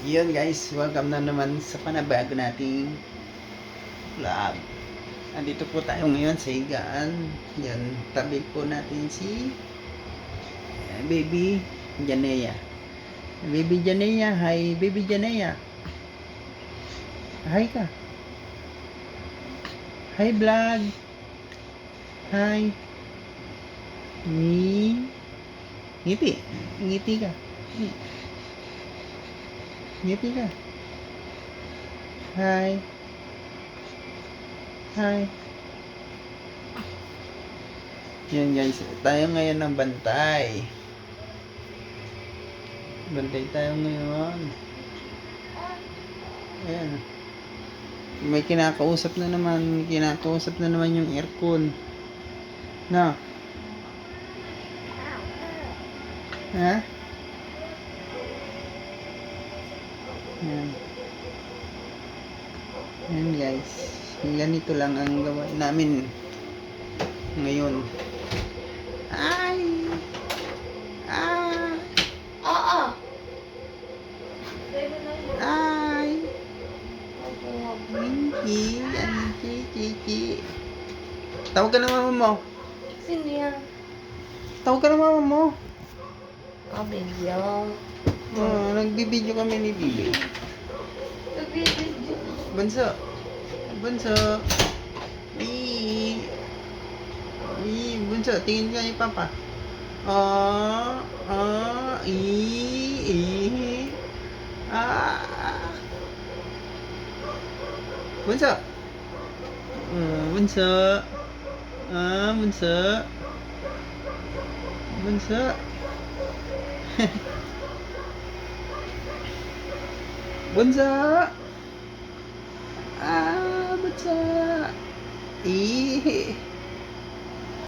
Yun guys, welcome na naman sa panabago nating vlog. Andito po tayo ngayon sa higaan. Yan, tabi po natin si Baby Janea. Baby Janea, hi Baby Janea. Hi ka. Hi vlog. Hi. Ngiti. Ngiti ka. Ngiti ka. Hi. Hi. Yan guys, tayo ngayon ng bantay. Bantay tayo ngayon. Ayan. May kinakausap na naman. Yung aircon. Na. Ha? Yan. Yan guys. Ganito lang ang gawain namin ngayon. Ay! Ah! Oo. Ay! Winky! Yan, Kiki! Tawag ka na mama mo. Sino yan? Tawag ka na mama mo. Video. Nagbibideo kami ni Bibi. Video. Bunso. Bunso. Bunso, tingin ka ni Papa. Bunso. Bunso. Bunso. Bunso. Bunso. Bunso.